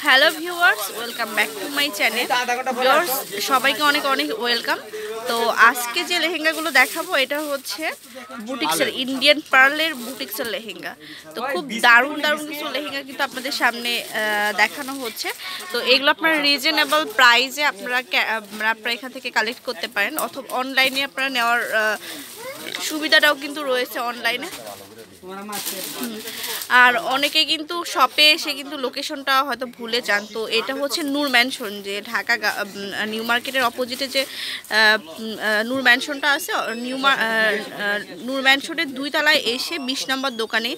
Hello viewers, welcome back to my channel. Viewers সবাইকে অনেক অনেক ওয়েলকাম। তো আজকে যে লেহেঙ্গাগুলো দেখাবো এটা হচ্ছে বুটিক্সের, ইন্ডিয়ান পার্লের বুটিক্সের লেহেঙ্গা। তো খুব দারুণ দারুণ কিছু লেহেঙ্গা কিন্তু আপনাদের সামনে দেখানো হচ্ছে। তো এগুলো আপনারা রিজনেবল প্রাইসে আপনারা এখান থেকে কালেক্ট করতে পারেন, অথবা অনলাইনে আপনারা নেওয়ার সুবিধাটাও কিন্তু রয়েছে অনলাইনে। আর অনেকে কিন্তু শপে এসে কিন্তু লোকেশনটা হয়তো ভুলে যান। তো এটা হচ্ছে নূর ম্যানশন, যে ঢাকা নিউ মার্কেটের অপোজিটে যে নূর ম্যানশনটা আছে, নূর ম্যানশনের 2 তলায় এসে 20 নম্বর দোকানে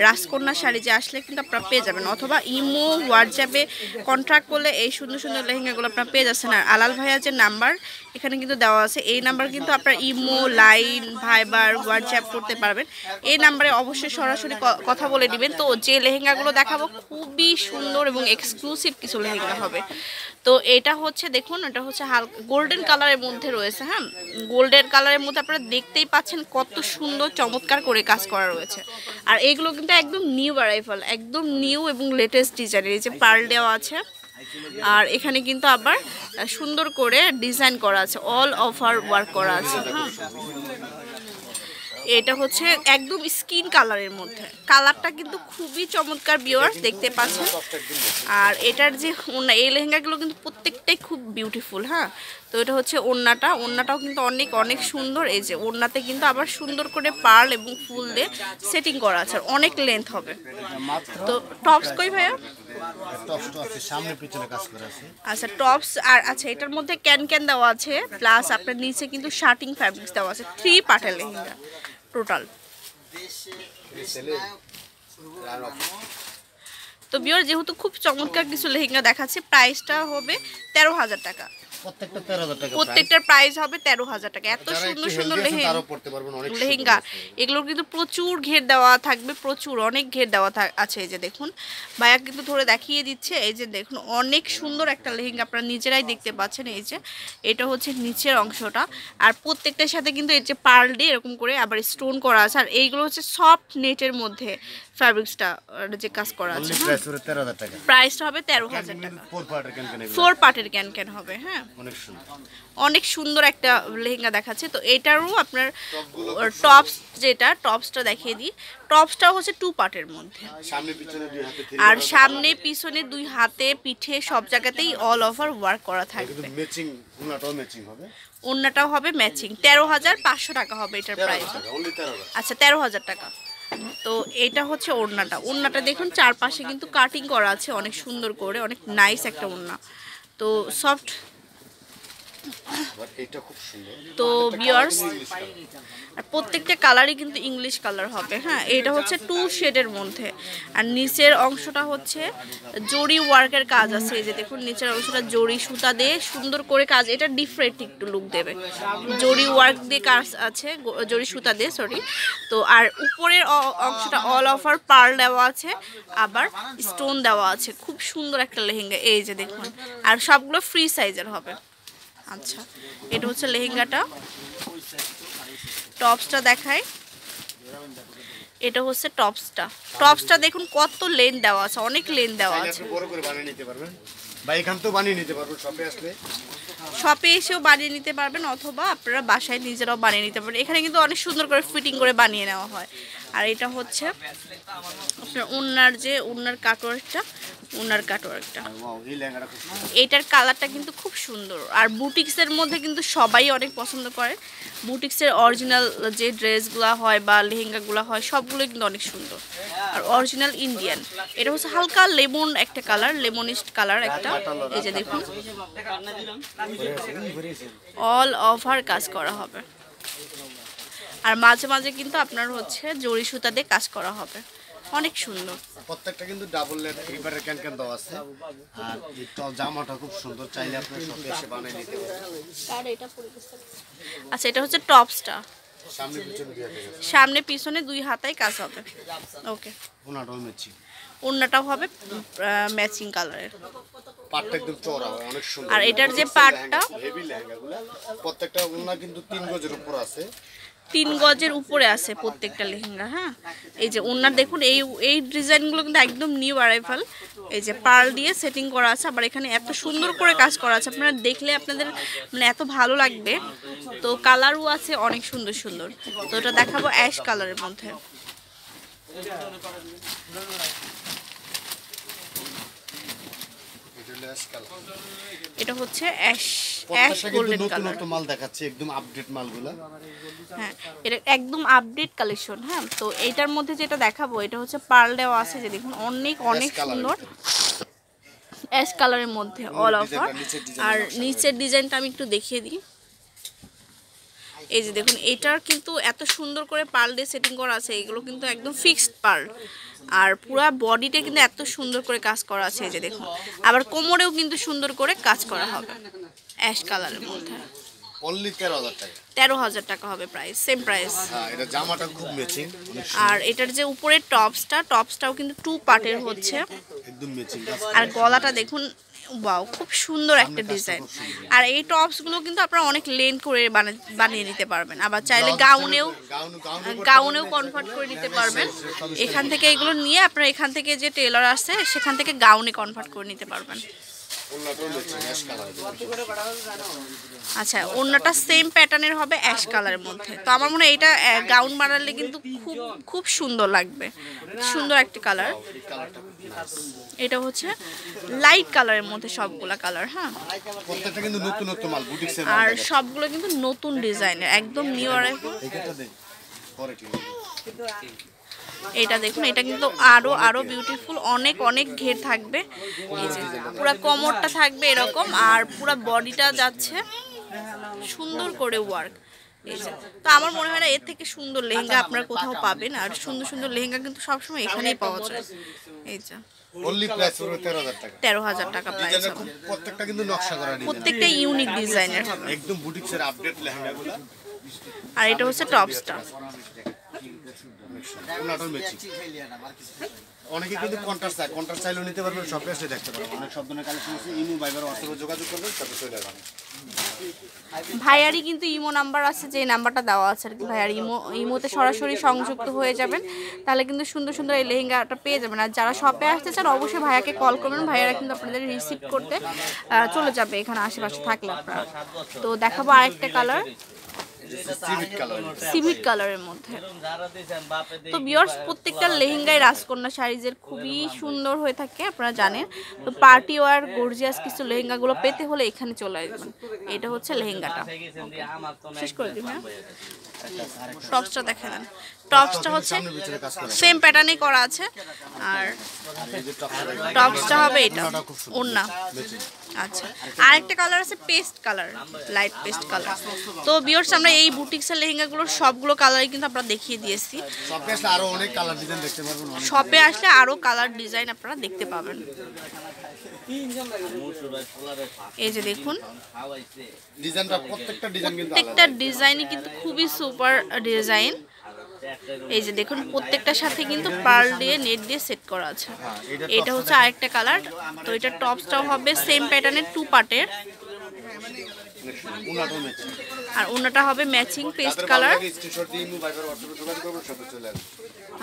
রাজকন্যা শাড়ি যে আসলে কিন্তু আপনারা পেয়ে যাবেন, অথবা ইমো হোয়াটসঅ্যাপে কন্ট্যাক্ট করলে এই সুন্দর সুন্দর লেহেঙ্গাগুলো আপনারা পেয়ে যাচ্ছেন। আর আলাল ভাইয়া যে নাম্বার এখানে কিন্তু দেওয়া আছে, এই নাম্বার কিন্তু আপনারা ইমো, লাইন, ভাইবার, হোয়াটসঅ্যাপ করতে পারবেন। এই নাম্বারে অবশ্যই সরাসরি কথা বলে দিবেন। তো যে লেহেঙ্গাগুলো দেখাবো খুবই সুন্দর এবং এক্সক্লুসিভ কিছু লেহেঙ্গা হবে। তো এটা হচ্ছে দেখুন, এটা হচ্ছে হালকা গোল্ডেন কালারের মধ্যে রয়েছে। হ্যাঁ, গোল্ডেন কালারের মধ্যে আপনারা দেখতেই পাচ্ছেন কত সুন্দর চমৎকার করে কাজ করা রয়েছে। আর এইগুলো কিন্তু একদম নিউ অ্যারাইভাল, একদম নিউ এবং লেটেস্ট ডিজাইনের। এই যে পার্ল দেওয়া আছে, আর এখানে কিন্তু আবার সুন্দর করে ডিজাইন করা আছে, অল ওভার ওয়ার্ক করা আছে। হ্যাঁ, এটা হচ্ছে একদম স্কিন কালারের মধ্যে, কালারটা কিন্তু খুবই চমৎকার ভিউয়ার্স, দেখতে পাচ্ছেন। আর এটার যে ওড়না, এই লেহেঙ্গাগুলো কিন্তু প্রত্যেকটাই খুব বিউটিফুল। হ্যাঁ, তো এটা হচ্ছে ওড়নাটাও কিন্তু অনেক অনেক সুন্দর। এই যে ওড়নাতে কিন্তু আবার সুন্দর করে পার্ল এবং ফুল দিয়ে সেটিং করা আছে, অনেক লেন্থ হবে। তো টপস কই ভাইয়া? আচ্ছা, টপস আর আচ্ছা, এটার মধ্যে ক্যান দেওয়া আছে, প্লাস আপনার নিচে কিন্তু শার্টিং ফ্যাব্রিক্স দেওয়া আছে। 3 পার্টের লেহেঙ্গা টোটাল। তো বিয়ার যেহেতু খুব চমৎকার কিছু লেহেঙ্গা দেখাচ্ছে, প্রাইসটা হবে 13,000 টাকা। প্রত্যেকটার প্রাইস হবে 13,000 টাকা। এত সুন্দর সুন্দর লেহেঙ্গা, এগুলোর কিন্তু প্রচুর ঘের দেওয়া থাকবে, প্রচুর অনেক ঘের দেওয়া আছে। এই যে দেখুন, ভাইয়া কিন্তু ধরে দেখিয়ে দিচ্ছে। এই যে দেখুন, অনেক সুন্দর একটা লেহেঙ্গা, আপনারা নিজেরাই দেখতে পাচ্ছেন। এই যে এটা হচ্ছে নিচের অংশটা, আর প্রত্যেকটার সাথে কিন্তু এই যে পার্ল দিয়ে এরকম করে আবার স্টোন করা আছে। আর এইগুলো হচ্ছে সফট নেটের মধ্যে ফ্যাব্রিক্সটা যে কাজ করা আছে। প্রাইসটা হবে 13,000 টাকা। 4 পার্টের ক্যান হবে। হ্যাঁ, অনেক সুন্দর একটা লেহেঙ্গা দেখাচ্ছে। তো এটারও আপনার টপসটা দেখিয়ে দিই। টপসটাও হচ্ছে 2 পার্টের মধ্যে, আর সামনে পিছনে 2 হাতে পিঠে সব জায়গাতেই অল ওভার ওয়ার্ক করা থাকবে। ওড়নাটাও হবে ম্যাচিং। 13,500 টাকা হবে এটার প্রাইস। আচ্ছা, 13,000 টাকা। তো এটা হচ্ছে ওড়নাটা দেখুন, চারপাশে কিন্তু কাটিং করা আছে অনেক সুন্দর করে, অনেক নাইস একটা ওড়না। তো সফট, তো ভিউয়ার্স আর প্রত্যেকটা কালারই কিন্তু ইংলিশ কালার হবে। হ্যাঁ, এটা হচ্ছে 2 শেডের মধ্যে, আর নিচের অংশটা হচ্ছে জরি ওয়ার্কের কাজ আছে। এই যে দেখুন, নিচের অংশটা জরি সুতা দিয়ে সুন্দর করে কাজ, এটা ডিফারেন্ট একটু লুক দেবে। জরি ওয়ার্ক দিয়ে কাজ আছে, জরি সুতা দিয়ে, সরি। তো আর উপরের অংশটা অল ওভার পার্ল দেওয়া আছে, আবার স্টোন দেওয়া আছে। খুব সুন্দর একটা লেহেঙ্গা। এই যে দেখুন, আর সবগুলো ফ্রি সাইজের হবে। আচ্ছা, এটা হচ্ছে লেহেঙ্গাটা। টপসটা দেখাই, এটা হচ্ছে টপসটা দেখুন কত লেন দেওয়া আছে, অনেক লেন দেওয়া আছে। শপে এসেও বানিয়ে নিতে পারবেন, অথবা আপনারা বাসায় নিজেরাও বানিয়ে নিতে পারবেন। এখানে কিন্তু অনেক সুন্দর করে ফিটিং করে বানিয়ে নেওয়া হয়। আর এটা হচ্ছে আপনার ওড়নার কাটওয়ার্কটা, এইটার কালারটা কিন্তু খুব সুন্দর। আর বুটিক্সের মধ্যে কিন্তু সবাই অনেক পছন্দ করে। বুটিক্সের অরিজিনাল যে ড্রেসগুলো হয় বা লেহেঙ্গাগুলো হয়, সবগুলো কিন্তু অনেক সুন্দর, আর অরিজিনাল ইন্ডিয়ান। এটা হচ্ছে হালকা লেমন একটা কালার, লেমনিস্ট কালার একটা। এই যে দেখুন, অল ওভার কাজ করা হবে, আর মাঝে মাঝে কিন্তু আপনার হচ্ছে জরি সুতা দিয়ে কাজ করা হবে, অনেক সুন্দর। প্রত্যেকটা কিন্তু ডাবল লেয়ার রিবারের ক্যান দেওয়া আছে। আর এই জামাটা খুব সুন্দর, চাইলে আপনি শপে এসে বানিয়ে নিতে পারবেন। আচ্ছা, এটা হচ্ছে টপসটা, সামনে পিছনে 2 হাতায় কাজ হবে। ওকে, ওড়নাটাও হবে ম্যাচিং কালারের। পাটটা একদম চওড়া, অনেক সুন্দর। আর এটার যে পাটটা, হেভি লেহেঙ্গাগুলো প্রত্যেকটা ওড়না কিন্তু 3 গজের উপর আছে। 3 গজের উপরে আছে প্রত্যেকটা লেহেঙ্গা। হ্যাঁ, এই যে ওনার দেখুন এই ডিজাইনগুলো কিন্তু একদম নিউ অ্যারাইভাল। এই যে পার্ল দিয়ে সেটিং করা আছে, আবার এখানে এত সুন্দর করে কাজ করা আছে, আপনারা দেখলে আপনাদের মানে এত ভালো লাগবে। তো কালারও আছে অনেক সুন্দর সুন্দর। তো এটা দেখাবো অ্যাশ কালারের মধ্যে। এটা হচ্ছে অ্যাশ গোল্ডেন কালার। নতুন মাল দেখাচ্ছে, একদম আপডেট মালগুলো। হ্যাঁ, এটা একদম আপডেট কালেকশন। হ্যাঁ, তো এইটার মধ্যে যেটা দেখাবো এটা হচ্ছে পার্ল দেওয়া আছে, যে দেখুন অনেক অনেক সুন্দর অ্যাশ কালারের মধ্যে অল ওভার। আর নিচের ডিজাইনটা আমি একটু দেখিয়ে দিই। এই যে দেখুন এটার কিন্তু এত সুন্দর করে পার্ল দিয়ে সেটিং করা আছে, এগুলো কিন্তু একদম ফিক্সড পার্ল। আর পুরা বডিতে কিন্তু এত সুন্দর করে কাজ করা আছে। এই যে দেখুন আবার কোমরেও কিন্তু সুন্দর করে কাজ করা হবে অ্যাশ কালারের মধ্যে। অনলি 13,000 টাকা। 13,000 টাকা হবে প্রাইস, সেম প্রাইস। হ্যাঁ, এটা জামাটা খুব ম্যাচিং। আর এটার যে উপরের টপসটাও কিন্তু 2 পার্টের হচ্ছে, একদম ম্যাচিং। আর গলাটা দেখুন, ওয়াও খুব সুন্দর একটা ডিজাইন। আর এই টপসগুলো কিন্তু আপনারা অনেক লেন করে বানিয়ে নিতে পারবেন, আবার চাইলে গাউনেও কনভার্ট করে নিতে পারবেন। এখান থেকে এগুলো নিয়ে আপনারা এখান থেকে যে টেলার আছে সেখান থেকে গাউনে কনভার্ট করে নিতে পারবেন। আচ্ছা, ওড়নাটা সেম প্যাটার্নের হবে অ্যাশ কালারের মধ্যে। তো আমার মনে হয় এটা গাউন বানালে কিন্তু খুব খুব সুন্দর লাগবে, সুন্দর একটা কালার। এটা হচ্ছে লাইট কালারের মধ্যে সবগুলা কালার। হ্যাঁ, প্রত্যেকটা কিন্তু নতুন নতুন মাল, বুটিক্সের মাল। আর সবগুলো কিন্তু নতুন ডিজাইনের, একদম নিউ অ্যারাইভাল। এটা দেখুন, এটা কিন্তু আরো বিউটিফুল, অনেক অনেক ঘের থাকবে। এই যে পুরো কোমরটা থাকবে এরকম, আর পুরো বডিটা যাচ্ছে সুন্দর করে ওয়ার্ক। এই যে, তো আমার মনে হয় না এর থেকে সুন্দর লেহেঙ্গা আপনারা কোথাও পাবেন। আর সুন্দর সুন্দর লেহেঙ্গা কিন্তু সবসময় এখানেই পাওয়া যায়। এই যে অনলি প্রাইস হলো 13,000 টাকা। 13,000 টাকা প্রাইস হবে। প্রত্যেকটা কিন্তু নকশা করা ডিজাইন, প্রত্যেকটা ইউনিক ডিজাইনের হবে, একদম বুটিক্সের আপডেট লেহেঙ্গাগুলো। আর এটা হচ্ছে টপসটা। অনেকে কিন্তু কন্ট্রাস্ট চায়, কন্ট্রাস্ট চাইলেও নিতে পারবেন, শপে এসে দেখতে পারবেন। অনেক সব ধরনের কালেকশন আছে। ইমো ভাইবার হোয়াটসঅ্যাপে যোগাযোগ করবেন, তারপর চলে যাবেন। ভাইয়ারই কিন্তু ইমো নাম্বার আছে, যে নাম্বারটা দেওয়া আছে আর কি। ভাইয়ার ইমোতে সরাসরি সংযুক্ত হয়ে যাবেন, তাহলে কিন্তু সুন্দর সুন্দর এই লেহেঙ্গাটা পেয়ে যাবেন। আর যারা শপে আসতে চান অবশ্যই ভাইয়াকে কল করবেন, ভাইয়ারা কিন্তু আপনাদের রিসিভ করতে চলে যাবে এখানে আশেপাশে থাকলে আপনারা। তো দেখাবো আরেকটা কালার, সিভিট কালারের মধ্যে। তো ভিউয়ার্স, প্রত্যেকটা লেহেঙ্গায় রাজকন্যা শাড়িজের খুবই সুন্দর হয়ে থাকে, আপনারা জানেন। তো পার্টি ওয়ার গর্জিয়াস কিছু লেহেঙ্গাগুলো পেতে হলে এখানে চলে আসবেন। এটা হচ্ছে লেহেঙ্গাটা, শেষ করে দিন। হ্যাঁ, টপসটা দেখে নেন। টপসটা হচ্ছে সেম প্যাটার্নে করা আছে, আর টপসটা হবে এটা ওড়না। আচ্ছা, আরেকটা কালার আছে paste colour, light paste colour. তো ভিউয়ার্স, আমরা এই বুটিক্সের লেহেঙ্গাগুলোর সবগুলো কালারই কিন্তু আপনারা দেখিয়ে দিয়েছি। শপে আসলে আরো অনেক কালার ডিজাইন দেখতে পারবেন। শপে আসলে আরো কালার ডিজাইন আপনারা দেখতে পাবেন। এই যে দেখুন, ডিজাইনটা প্রত্যেকটা ডিজাইনই কিন্তু খুবই সুপার ডিজাইন। এই যে দেখুন, প্রত্যেকটার সাথে কিন্তু পার্ল দিয়ে নেট দিয়ে সেট করা আছে। এটা হচ্ছে আরেকটা কালার। তো এটা টপসটাও হবে সেম প্যাটার্নের 2 পার্টের, আর ওনাটা হবে ম্যাচিং পেস্ট কালার।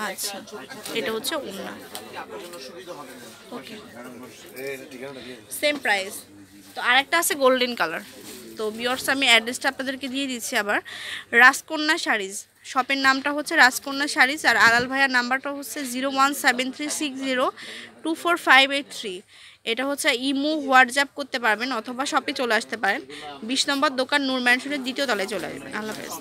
আচ্ছা, এটা হচ্ছে ওনা। ওকে, সেম প্রাইস। তো আরেকটা আছে গোল্ডেন কালার। তো ভিউয়ার্স, আমি অ্যাড্রেসটা আপনাদেরকে দিয়ে দিচ্ছি আবার। রাজকন্যা শাড়িজ, শপের নামটা হচ্ছে রাজকন্যা শাড়িজ, আর আলাল ভাইয়ার নাম্বারটা হচ্ছে 01736024583। এটা হচ্ছে ইমো হোয়াটসঅ্যাপ করতে পারবেন, অথবা শপে চলে আসতে পারেন। 20 নম্বর দোকান, নূর ম্যানশনের 2য় তলায় চলে আসবেন। আল্লাহ হাফেজ।